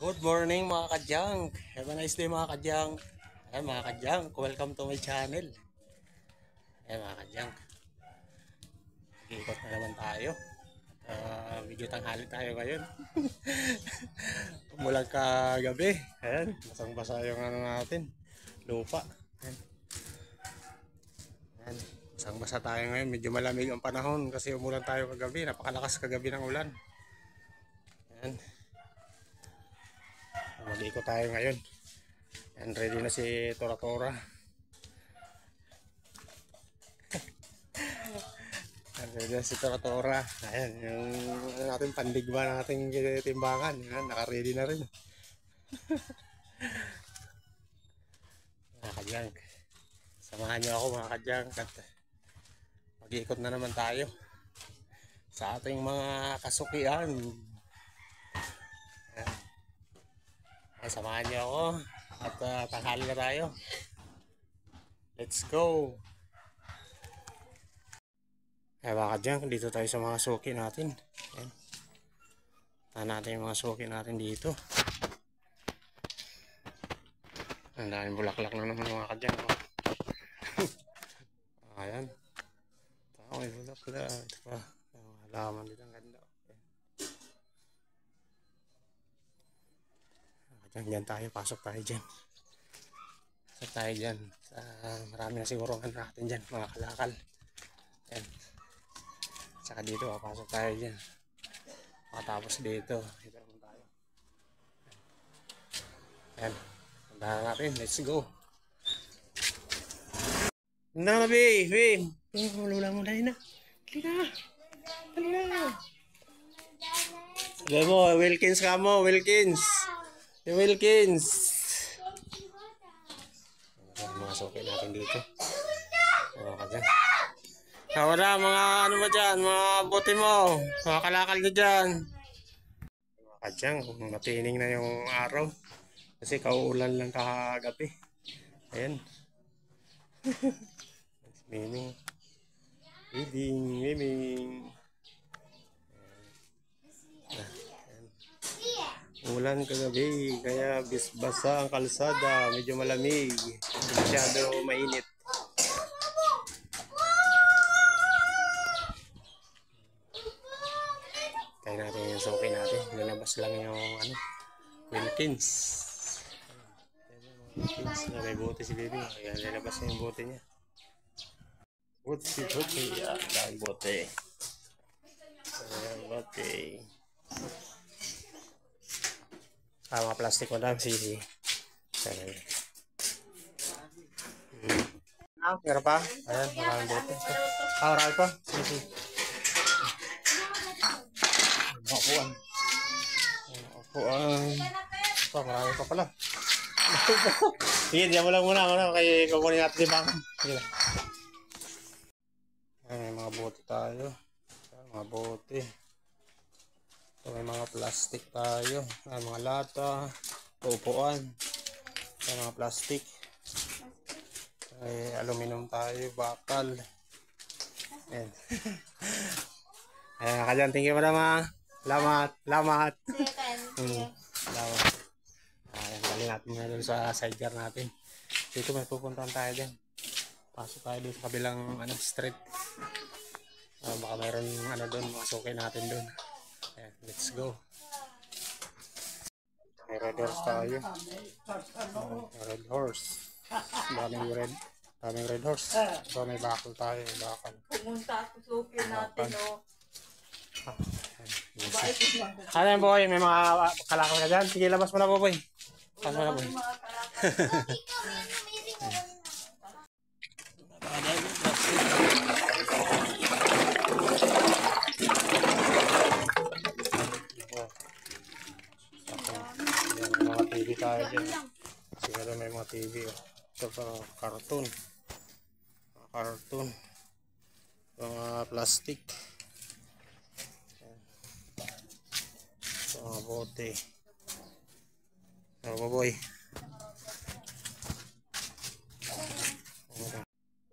Good morning mga kadyang. Have a nice day mga kadyang. Ayan mga kadyang, welcome to my channel. Ayan mga kadyang, ikot na naman tayo. Medyo tanghali tayo ngayon. Mulang kagabi. Ayan, basang-basa yung ano natin, lupa. Ayan. Ayan, basang-basa tayo ngayon. Medyo malamig ang panahon kasi umulan tayo kagabi. Napakalakas kagabi ng ulan. Ayan. Mag-ikot tayo ngayon. And ready na si Tora Tora. Ready na si Tora Tora. Ayan, yung ano natin, pandigma natin timbangan. Ayan, naka-ready na rin. Mga kadyang, samahan nyo ako mga kadyang. Mag-ikot na naman tayo sa ating mga kasukian. Ayan. Ay, samahan nyo ako at tanghali na tayo. Let's go! Ay baka dyan, dito tayo sa mga suki natin. Ayan. Tahan natin yung mga suki natin dito. Ang daming bulaklak na naman mga kadyan. Ayan. Tao, may bulaklak. Ito pa. Halaman dito, ang ganda. Diyan tayo, pasok tayo dyan. Pasok tayo dyan. Marami na siguro natin dyan, mga kalakal. Ayan. Saka dito, pasok tayo dyan. Matapos dito, dito naman tayo. Ayan. Tandahan natin, let's go. Tandahan na, babe. Malula mo dahil na. Kali na. Kali na. Alam mo, Wilkins ka mo, Wilkins. Yung Wilkins. Mga suki natin dito. O, kadyan. Wala, mga ano ba dyan? Mga bote mo. Mga kalakal nyo dyan. Mga kadyang, matining na yung araw. Kasi kauulan lang kagabi. Ayan. Miming. Miming. Ulan kagabi, kaya basa ang kalsada, medyo malamig, masyado mainit. Kaya natin yung suki natin, nilabas lang yung ano, Wilkins. Wilkins na may bote si baby, kaya nilabas na yung bote niya. Bote, yan, dahil bote. Bote. Mga plastic mo lang, sisi. Meron pa? Ayan, maraming bote. Marami pa? Sisi. Upuan. Marami pa pala. Sige, diyan mo lang muna. Kaya kukunin natin yung bangan. Sige. Ayan, may mga bote tayo. Mga bote. So, may mga plastic tayo, may mga lata, upuan, may mga plastic, may aluminum tayo, bakal. Ayan. Ayan, kadyan, thank you madama. Salamat. Salamat. Ayan, dali natin na dun sa sidecar natin. Dito may pupuntahan tayo dyan. Pasok tayo dun sa kabilang street. Baka mayroon dun, mga suki natin dun. Ayan, let's go. May red horse tayo. Red horse. Daming red horse. So may bakal tayo. Pumunta at suki natin o. Ano yan boy? May mga kalakal ka dyan? Sige, labas mo na boy. Labas mo na boy. TV tayo dyan. Siguro may mga TV. Ito pa, cartoon. Mga plastic. Ito mga bote. Ano ba boy?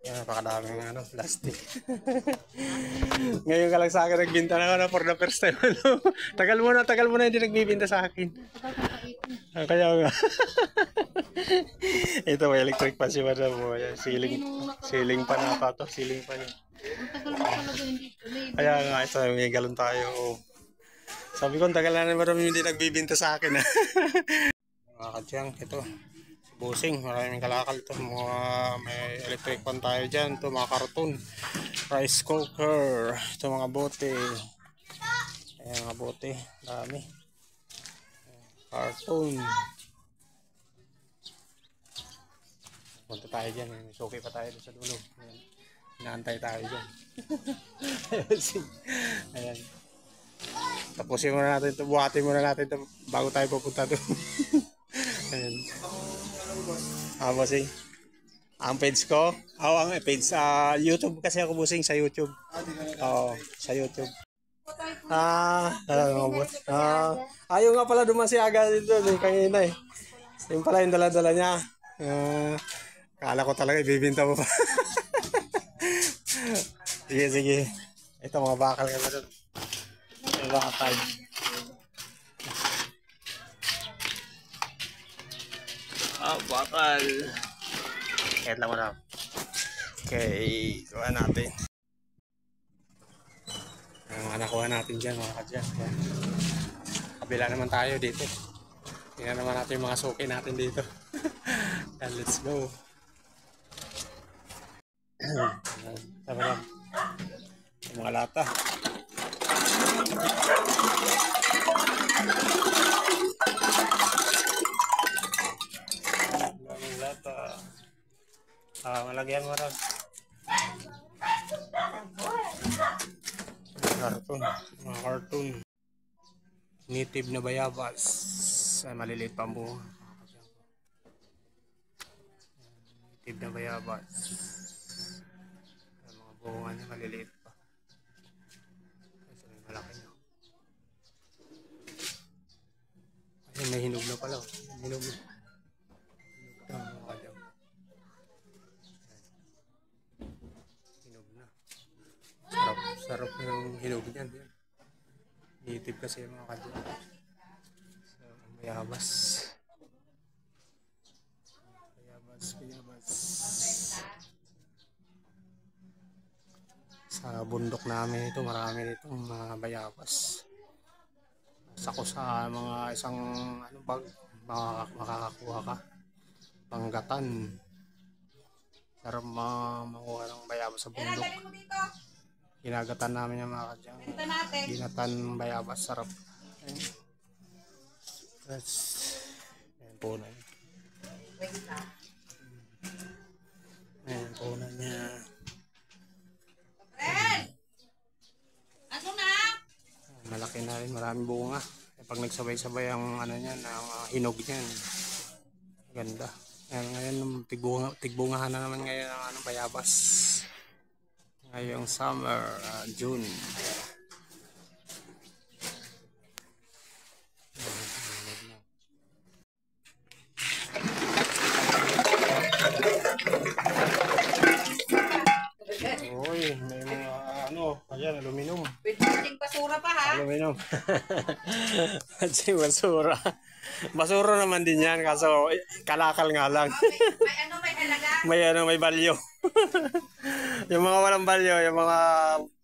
Yan, napakadaming plastic. Ngayon ka lang sa akin nagbinta na for the first time. Tagal mo na hindi nagbibinta sa akin. Kaya nga. Ito may electric pa si Madam mo. Ceiling pa na pa to. Ceiling pa niya. Kaya nga ito may galon tayo. Oh. Sabi ko, tagal na Madam hindi nagbibinta sa akin. Mga kadyang, ito. Busing, maraming kalakal ito. May electric pan tayo dyan. Ito mga karton. Rice cooker. Ito mga bote. Ayan mga bote. Dami. Karton. Punta tayo dyan. May suki pa tayo sa dulo. Ayan. Inaantay tayo dyan. Ayan. Tapusin muna natin ito. Buhatin muna natin ito bago tayo pupunta doon. Ayan. Bossing. Ang page ko? Ang page sa YouTube kasi ako bossing sa YouTube. Oo, sa YouTube. Ayaw nga pala duman si Aga dito kanina eh. Yung pala yung dala-dala niya. Kala ko talaga ibibinta mo pa. Sige, sige. Ito mga bakal ka na doon. Mga bakal. Bakal. Kahit lang mo na. Okay, kuha natin. Ang nakuha natin dyan mga kadyan. Kabila naman tayo dito. Tingnan naman natin yung mga suki natin dito. And let's go. Tama lang. Yung mga lata. Daming lata. Malagyan mo rin. Karton. Mga karton. Native na bayabas. Ay, maliliit pa ang bunga. Native na bayabas. Ay, mga bunga niya maliliit pa. Kasi may malaki na. Ay, may hinog na pala. Hinog na. Hinog na. Sarap yung hinog niyan. Native kasi yung mga kadyan. So, bayabas. Bayabas. Sa bundok namin ito, marami itong mga bayabas. Sako sa mga isang bag, makakakuha ka. Panggatan. Sarap makuha ng bayabas sa bundok. Ginagatan namin yung mga kadyang. Ginatan bayabas, sarap. Ayan po na. Ayan po na niya. Malaki na rin, maraming bunga. Pag nagsabay-sabay ang niya, ang hinog niyan. Ganda. Ayan, ngayon, tigbungahan na naman ngayon ang bayabas. Ngayong summer, June. Uy, may mga ayan, aluminum. Pwedeng basura pa ha? Aluminum. Basura. Basura naman din yan, kaso kalakal nga lang. May halaga? May balyo. Yung mga walang balyo, yung mga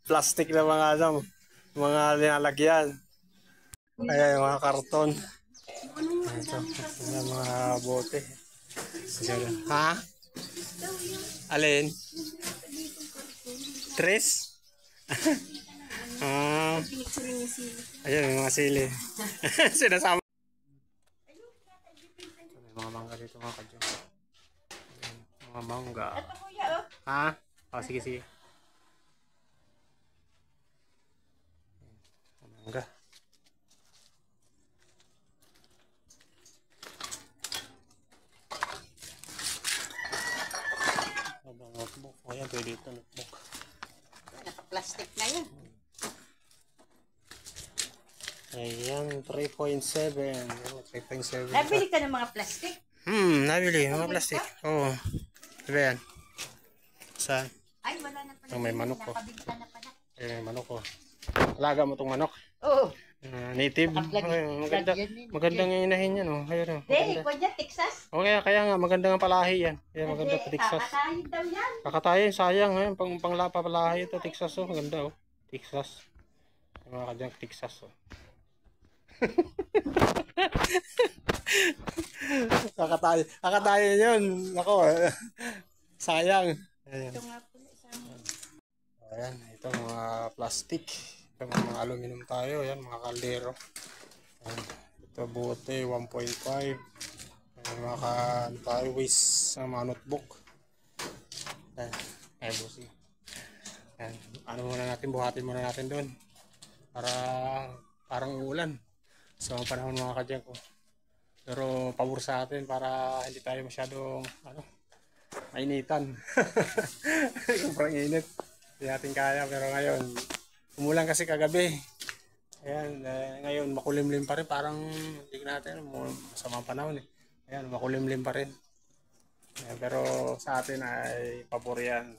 plastic na mga nilalagyan. Kaya yung mga karton. Ito, yung mga bote. Ha? Alin? Tres? Ayan, may mga sili. Sinasama. May mga mangga dito mga kadyo. Mga mangga. Ha? Sige, sige. Mangga. Notebook. Ayan, pwede ito notebook. Naka-plastic na yan. Ayan, 3.7. 3.7. Nabili ka ng mga plastic? Nabili. Mga plastic. Oo. Diba yan? Saan? Ay, wala na pala. May manok ko. Nakabigta na pala. May manok ko. Alaga mo itong manok? Oo. Native. Naka-plug. Ay, maganda. Magandang inahin yan, oh. Ayun, oh. Hindi, Maganda. ikaw dyan, Texas. Okay, kaya nga, maganda nga palahi yan. Yan, maganda pa Texas. Kakatayin daw yan. Kakatayin, sayang, eh. Panglapa-palahi ito, Texas, oh. Maganda, oh. Texas. Mga kadyang Texas, oh. Kakatayin yun. Ako, sayang. Ayan. Ito nga pala isang... Ayan, ito mga plastic. Ito mga aluminum tayo. Ayan, mga kaldero. Ayan, ito bote, 1.5. Ayan, mga tayo waste sa mga notebook. Ayan, ayan, busi. Ayan, ano muna natin, buhatin muna natin doon. Para parang uulan. So, ang panahon mga kadyang ko. Pero pabor sa atin para hindi tayo masyadong mainitan. Sobrang init. Hindi natin kaya. Pero ngayon, umulan kasi kagabi. Ayan, ngayon makulimlim pa rin. Parang hindi natin, masamang panahon eh. Ayan, makulimlim pa rin. Ayan, pero sa atin ay pabor yan.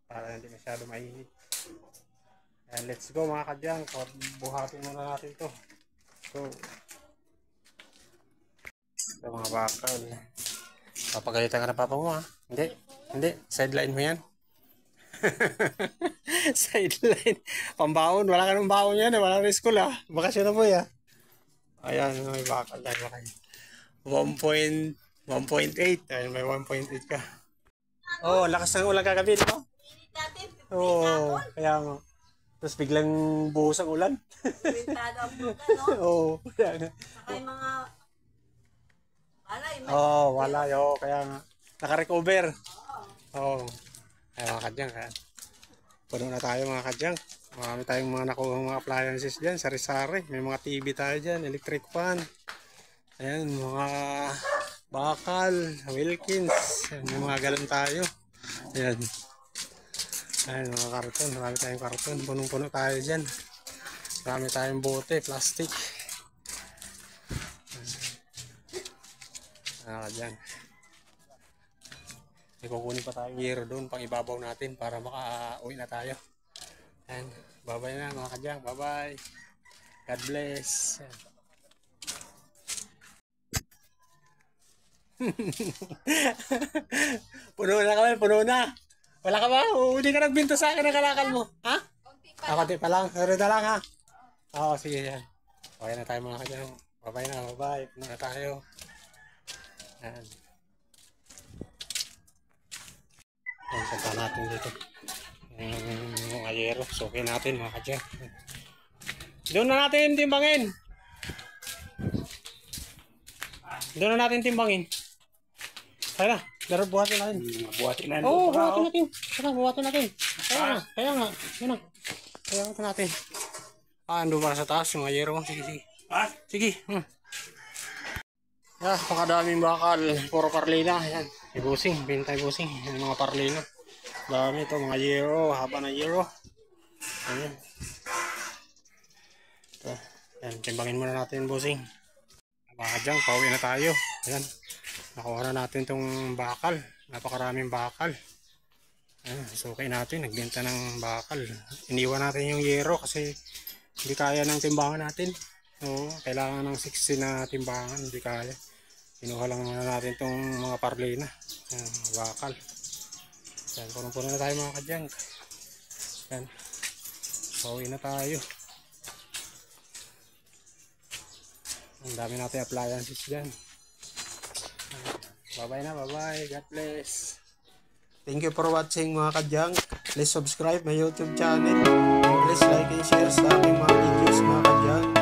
Para hindi masyado mainit. Ayan, let's go mga kadyang. Buhatin muna natin to. So, ito mga bakal. Papagalitan ka na papa mo, ha? Hindi. Hindi. Sideline mo yan. Sideline. Pambaon. Wala ka ng baon yan. Wala na school, ha? Bakasyon na po, ya. Ayan. May bakal. 1.8. Ayan. May 1.8 ka. Oh, lakas ng ulan kagabi, di ba? Oo. Kaya nga. Tapos biglang buhos ang ulan. Pintado ang buka, no? Oo. Kaya nga. Saka yung mga... Walay, Wala. Kaya nga. Naka-recover. Oo. Ay, mga kadyang. Puno na tayo mga kadyang. Marami tayong mga nakuha mga appliances dyan. Sari-sari. May mga TV tayo dyan. Electric fan. Ayan. Mga bakal. Wilkins. May mga galon tayo. Ayan. Ayan. Mga karton. Marami tayong karton. Punong-puno tayo dyan. Marami tayong bote. Plastic. Dyan. May kukunin pa tayong yero doon pang ibabaw natin para maka-uwi na tayo. Ayan. Bye-bye na mga kadyang. Bye-bye. God bless. Puno na kami. Puno na. Wala ka ba? Hindi ka nagbinto sa akin ang kalakal mo. Ha? Konti pa lang. Pero na lang ha. Oo, sige yan. Okay na tayo mga kadyang. Bye-bye na. Bye-bye. Puno na tayo. Ayan. Ayan, sapa natin dito. Yung ayero. Sukin natin mga kadyang. Doon na natin timbangin. Doon na natin timbangin. Kaya na. Laro buhatin natin. Buhatin na. Oo, buhatin natin. Kaya buhatin natin. Kaya nga. Yun na. Kaya natin. Ando para sa taas yung ayero. Sige, sige. Sige. Yeah, pakadaming bakal, puro parlina. Ayan, ibusing, bintay busing. Yung mga parlina. Dami ito, mga euro, haba na euro. Ayan. Ito, ayan, timbangin muna natin busing. Baka dyan, pauwi na tayo. Ayan, nakuha na natin itong bakal. Napakaraming bakal. Ayan, sukay natin, nagbenta ng bakal. Iniwan natin yung euro kasi hindi kaya ng timbangan natin. So, kailangan ng 60 na timbangan, hindi kaya. Kinuha lang muna natin itong mga parlina. Ayan, bakal. Ayan, punong-puno na tayo mga kadyang. Ayan. Pauwi na tayo. Ang dami natin appliances dyan. Bye-bye na, bye-bye. God bless. Thank you for watching mga kadyang. Please subscribe my YouTube channel. Please like and share sa aking mga videos mga kadyang.